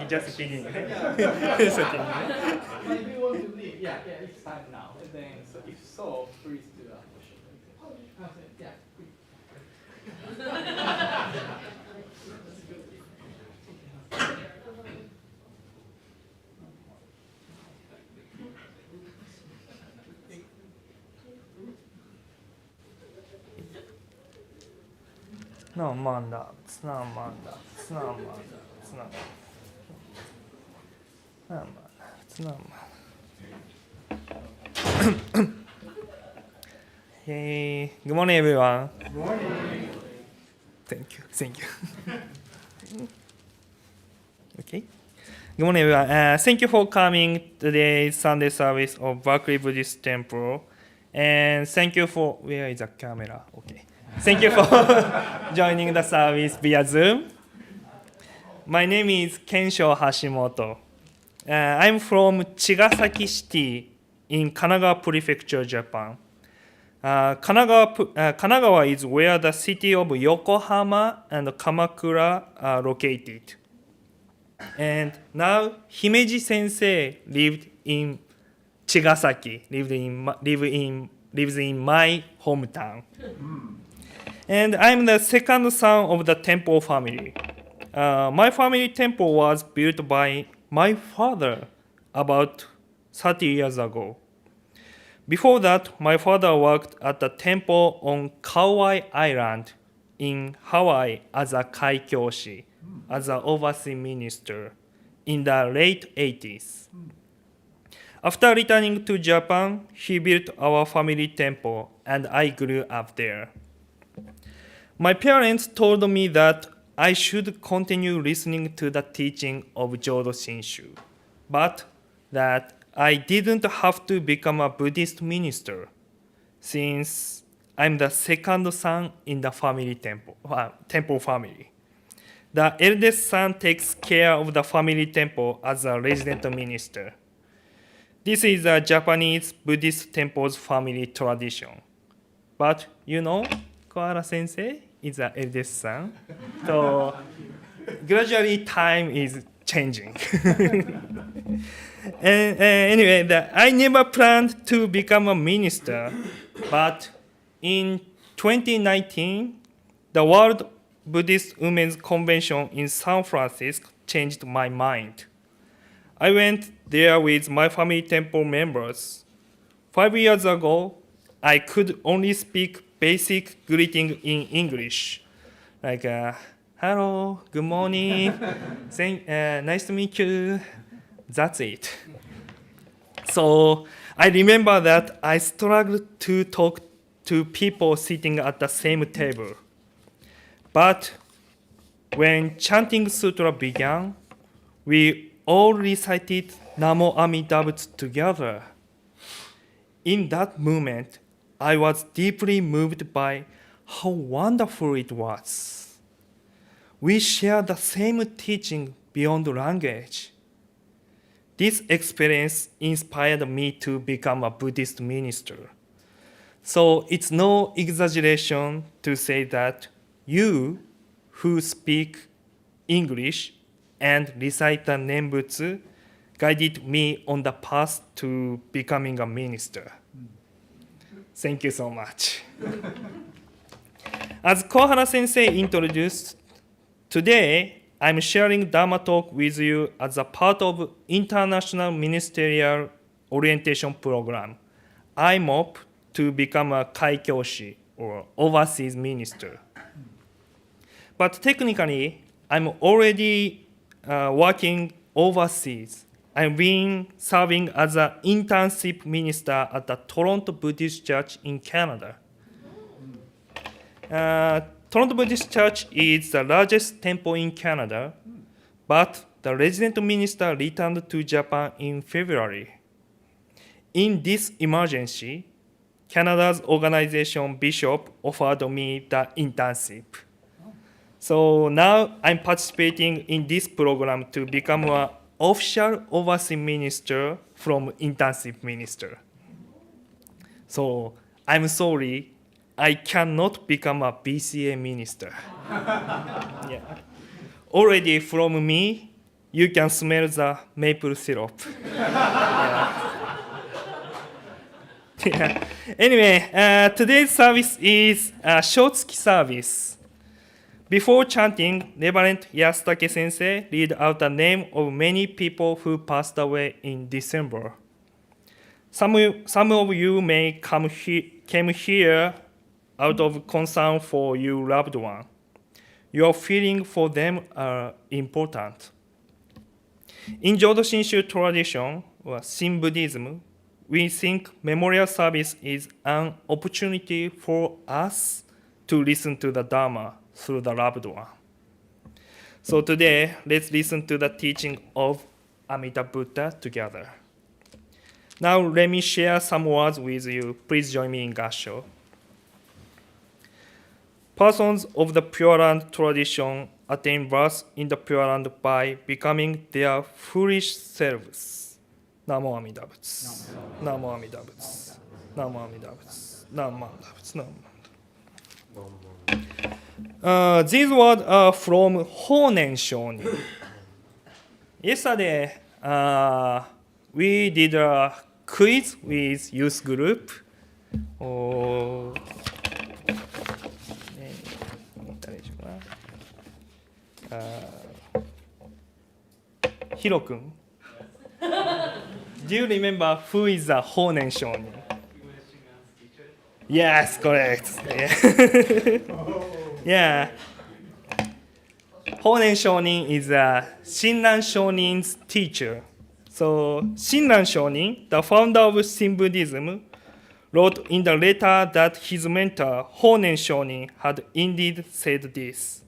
Just kidding. If you want to leave, yeah, it's time now. And then, so if so, please do a push-up. Yeah. Hey, good morning, everyone. Good morning. Thank you. Okay. Good morning, everyone. Thank you for coming today's Sunday service of Berkeley Buddhist Temple. And thank you for, where is the camera? Okay. Thank you for joining the service via Zoom. My name is Kensho Hashimoto. I'm from Chigasaki City in Kanagawa Prefecture, Japan. Kanagawa is where the city of Yokohama and Kamakura are located. And now Himeji Sensei lived in Chigasaki, lives in my hometown. And I'm the second son of the temple family. My family temple was built by my father about 30 years ago. Before that, my father worked at the temple on Kauai Island in Hawaii as a kaikyoshi, as an overseas minister in the late 80s. After returning to Japan, he built our family temple, and I grew up there. My parents told me that I should continue listening to the teaching of Jodo Shinshu, but that I didn't have to become a Buddhist minister, since I'm the second son in the temple family. The eldest son takes care of the family temple as a resident minister. This is a Japanese Buddhist temple's family tradition. But you know, Kohara sensei is the eldest son. So gradually time is changing. And anyway, I never planned to become a minister, but in 2019, the World Buddhist Women's Convention in San Francisco changed my mind. I went there with my family temple members. 5 years ago, I could only speak basic greeting in English, like hello, good morning, nice to meet you. That's it. So I remember that I struggled to talk to people sitting at the same table. But when chanting sutra began, we all recited Namo Amida Butsu together. In that moment, I was deeply moved by how wonderful it was. We share the same teaching beyond language. This experience inspired me to become a Buddhist minister. So it's no exaggeration to say that you who speak English and recite the Nembutsu guided me on the path to becoming a minister. Thank you so much. As Kohara sensei introduced, today I'm sharing Dharma talk with you as a part of International Ministerial Orientation Program, IMOP, to become a Kaikyoshi, or overseas minister. But technically, I'm already working overseas. I've been serving as an internship minister at the Toronto Buddhist Church in Canada. Toronto Buddhist Church is the largest temple in Canada, but the resident minister returned to Japan in February. In this emergency, Canada's organization bishop offered me the internship. So now I'm participating in this program to become an official overseas minister from internship minister. So I'm sorry, I cannot become a BCA minister. Yeah. Already from me, you can smell the maple syrup. Yeah. Yeah. Anyway, today's service is a Shotsuki service. Before chanting, Reverend Yasutake Sensei read out the name of many people who passed away in December. Some of you may came here out of concern for your loved one. Your feeling for them are important. In Jodo Shinshu tradition, or Shin Buddhism, we think memorial service is an opportunity for us to listen to the Dharma through the loved one. So today, let's listen to the teaching of Amida Buddha together. Now let me share some words with you. Please join me in Gassho. Persons of the Pure Land tradition attain birth in the Pure Land by becoming their foolish selves. Namo Amida Butsu. Namo Amida Butsu. Namo Amida Butsu. Namo Amida Butsu. These words are from Honen Shonin. Yesterday, we did a quiz with youth group. Hiro-kun. Do you remember who is the Honen Shonin? Yes, correct. Yeah. Yeah. Honen Shonin is Shinran Shonin's teacher. So Shinran Shonin, the founder of Shin Buddhism, wrote in the letter that his mentor, Honen Shonin, had indeed said this.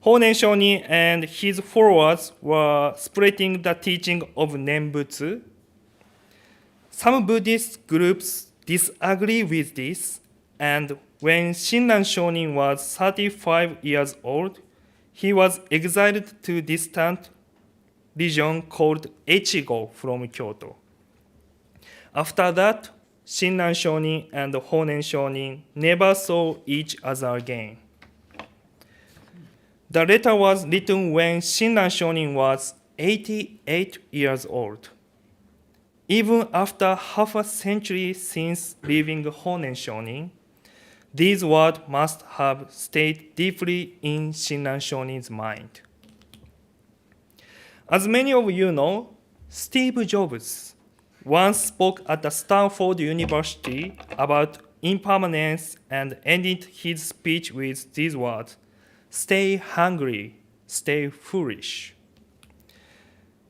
Honen Shonin and his followers were spreading the teaching of Nembutsu. Some Buddhist groups disagree with this, and when Shinran Shonin was 35 years old, he was exiled to distant region called Echigo from Kyoto. After that, Shinran Shonin and Honen Shonin never saw each other again. The letter was written when Shinran Shonin was 88 years old. Even after half a century since leaving Honen Shonin, these words must have stayed deeply in Shinran Shonin's mind. As many of you know, Steve Jobs once spoke at the Stanford University about impermanence and ended his speech with these words: "Stay hungry, stay foolish."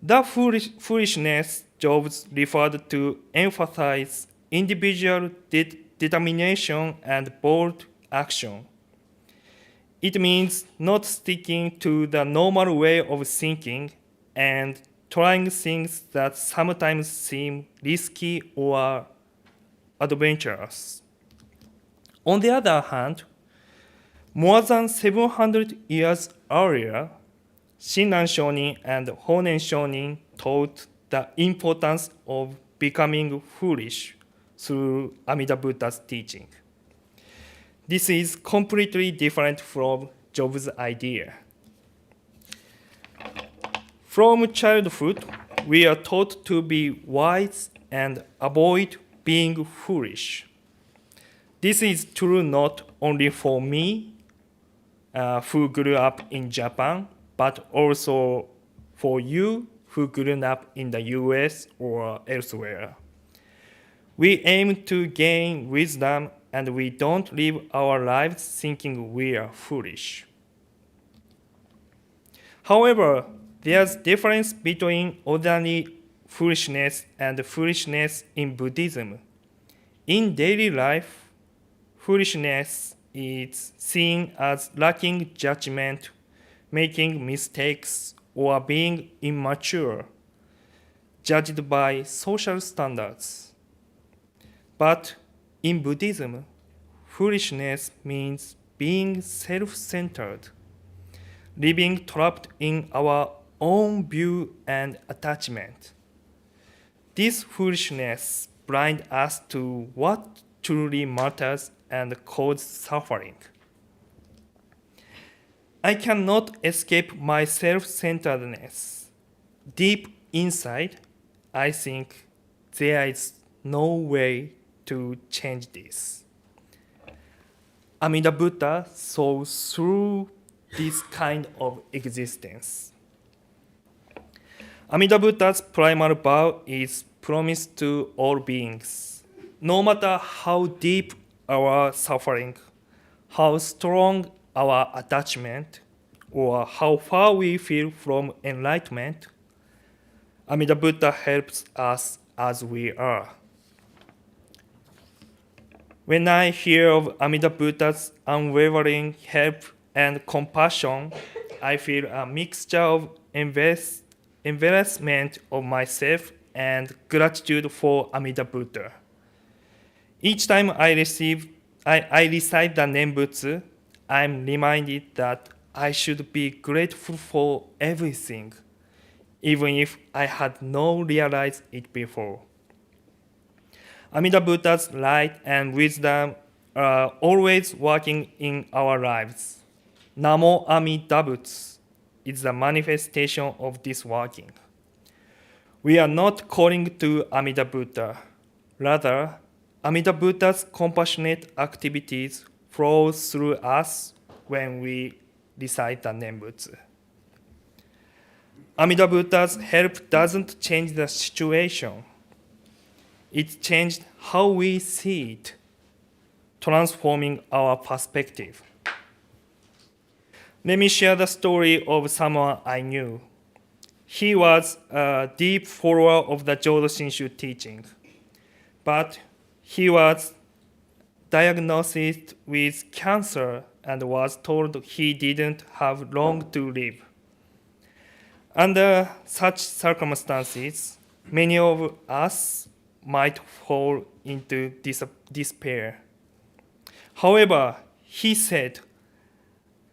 The foolishness Jobs referred to emphasize individual determination and bold action. It means not sticking to the normal way of thinking and trying things that sometimes seem risky or adventurous. On the other hand, more than 700 years earlier, Shinran Shonin and Honen Shonin taught the importance of becoming foolish through Amida Buddha's teaching. This is completely different from Job's idea. From childhood, we are taught to be wise and avoid being foolish. This is true not only for me, who grew up in Japan, but also for you who grew up in the US or elsewhere. We aim to gain wisdom, and we don't live our lives thinking we are foolish. However, there's difference between ordinary foolishness and foolishness in Buddhism. In daily life, foolishness is seen as lacking judgment, making mistakes, or being immature, judged by social standards. But in Buddhism, foolishness means being self-centered, living trapped in our own view and attachment. This foolishness blinds us to what truly matters and causes suffering. I cannot escape my self-centeredness. Deep inside, I think there is no way to change this. Amida Buddha saw through this kind of existence. Amida Buddha's primal vow is promise to all beings. No matter how deep our suffering, how strong our attachment, or how far we feel from enlightenment, Amida Buddha helps us as we are. When I hear of Amida Buddha's unwavering help and compassion, I feel a mixture of embarrassment of myself and gratitude for Amida Buddha. Each time I recite the Nembutsu, I'm reminded that I should be grateful for everything, even if I had not realized it before. Amida Buddha's light and wisdom are always working in our lives. Namo Amida Butsu is the manifestation of this working. We are not calling to Amida Buddha. Rather, Amida Buddha's compassionate activities flow through us when we recite the Nembutsu. Amida Buddha's help doesn't change the situation. It changed how we see it, transforming our perspective. Let me share the story of someone I knew. He was a deep follower of the Jodo Shinshu teaching, but he was diagnosed with cancer and was told he didn't have long to live. Under such circumstances, many of us might fall into despair. However, he said,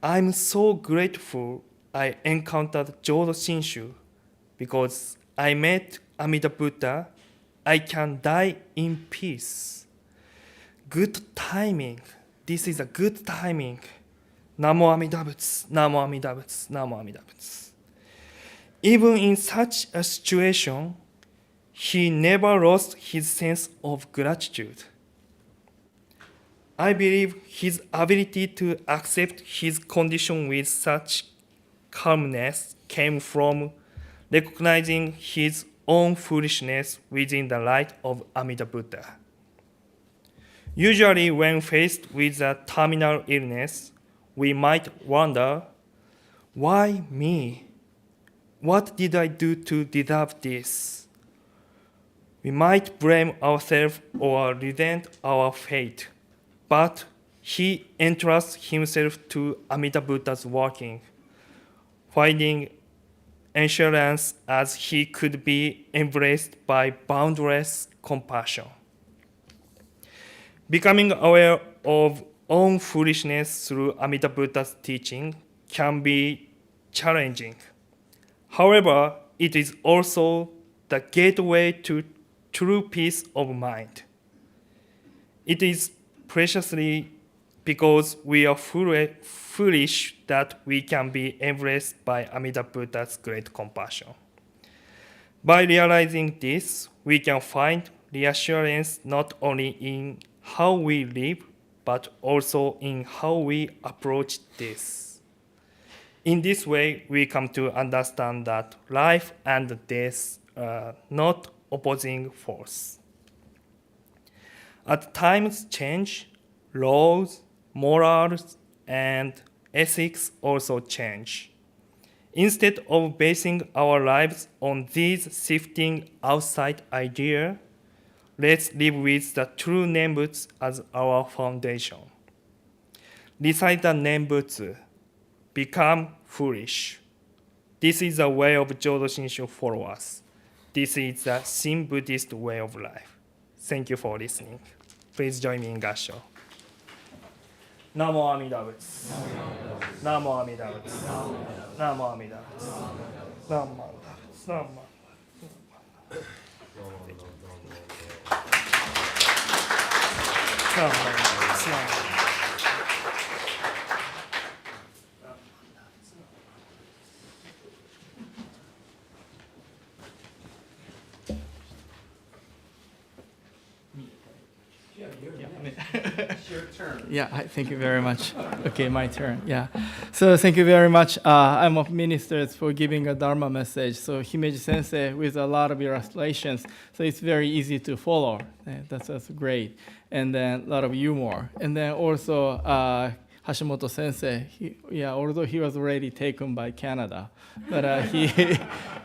"I'm so grateful I encountered Jodo Shinshu because I met Amida Buddha. I can die in peace. Good timing. This is a good timing. Namo Amida Butsu, Namo Amida Butsu, Namo Amida Butsu." Even in such a situation, he never lost his sense of gratitude. I believe his ability to accept his condition with such calmness came from recognizing his own foolishness within the light of Amida Buddha. Usually, when faced with a terminal illness, we might wonder, why me? What did I do to deserve this? We might blame ourselves or resent our fate, but he entrusts himself to Amida Buddha's working, finding assurance as he could be embraced by boundless compassion. Becoming aware of own foolishness through Amida Buddha's teaching can be challenging. However, it is also the gateway to true peace of mind. It is preciously because we are foolish that we can be embraced by Amida Buddha's great compassion. By realizing this, we can find reassurance not only in how we live, but also in how we approach this. In this way, we come to understand that life and death are not opposing force. As times change, laws, morals, and ethics also change. Instead of basing our lives on these shifting outside ideas, let's live with the true Nembutsu as our foundation. Recite the Nembutsu. Become foolish. This is the way of Jodo Shinshu followers. This is the Shin Buddhist way of life. Thank you for listening. Please join me in Gassho. Namo Amida Butsu. Namo Amida Butsu. Namo Amida Butsu. Namo Amida Butsu. Namo Yeah, thank you very much. Okay, my turn. Yeah. So thank you very much. I'm of ministers for giving a Dharma message. So Himeji Sensei with a lot of illustrations. So it's very easy to follow. That's great. And then a lot of humor. And then also Hashimoto Sensei, although he was already taken by Canada, but he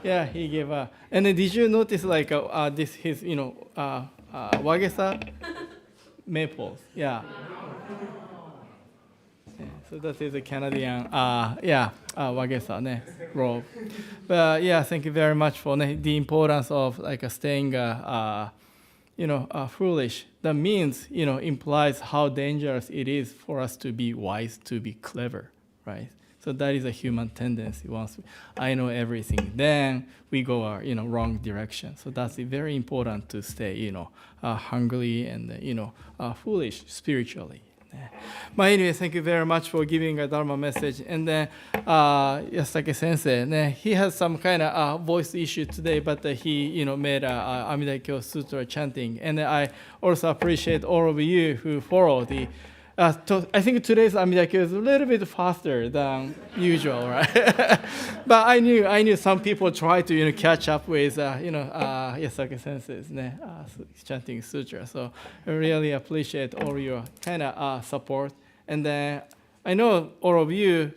gave a. And then did you notice like this his wagesa maples? Yeah. So that is a Canadian, wagesa robe. But yeah, thank you very much for the importance of like staying, foolish. That means, implies how dangerous it is for us to be wise, to be clever, right? So that is a human tendency. Once I know everything, then we go wrong direction. So that's very important to stay, hungry and foolish spiritually. But anyway, thank you very much for giving a Dharma message. And then Yasake Sensei, he has some kind of voice issue today, but he made Amida Kyo Sutra chanting. And I also appreciate all of you who follow the. I think today's Amida Kyo is a little bit faster than usual, right? But I knew some people try to catch up with Yasake Sensei's chanting sutra. So I really appreciate all your kind of support. And then I know all of you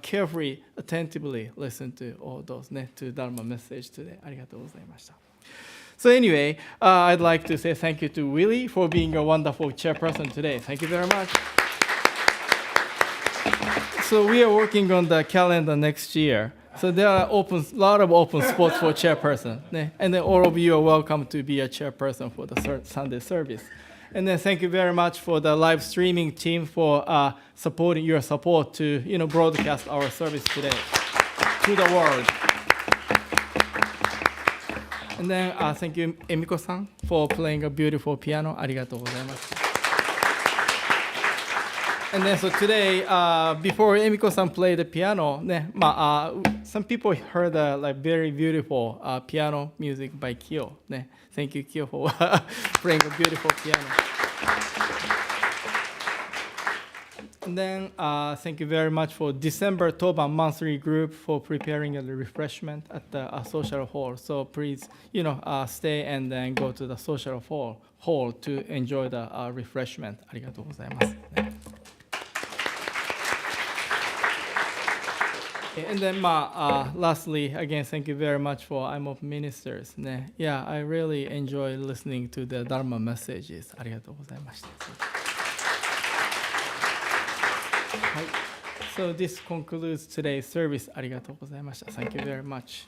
carefully, attentively listen to all those to Dharma message today. ありがとうございました。So anyway, I'd like to say thank you to Willie for being a wonderful chairperson today. Thank you very much. So we are working on the calendar next year. So there are a lot of open spots for chairperson. And then all of you are welcome to be a chairperson for the Sunday service. And then thank you very much for the live streaming team for supporting your support to broadcast our service today to the world. And then thank you, Emiko-san, for playing a beautiful piano. ありがとうございます。And then so today, before Emiko-san played the piano, some people heard very beautiful piano music by Kyo. Thank you, Kyo, for playing a beautiful piano. And then thank you very much for December Toban monthly group for preparing a refreshment at the social hall. So please, stay and then go to the social hall to enjoy the refreshment. ありがとうございます。And then, lastly, again, thank you very much for I'm of Ministers. Yeah, I really enjoy listening to the Dharma messages. ありがとうございました。So this concludes today's service. ありがとうございました。Thank you very much.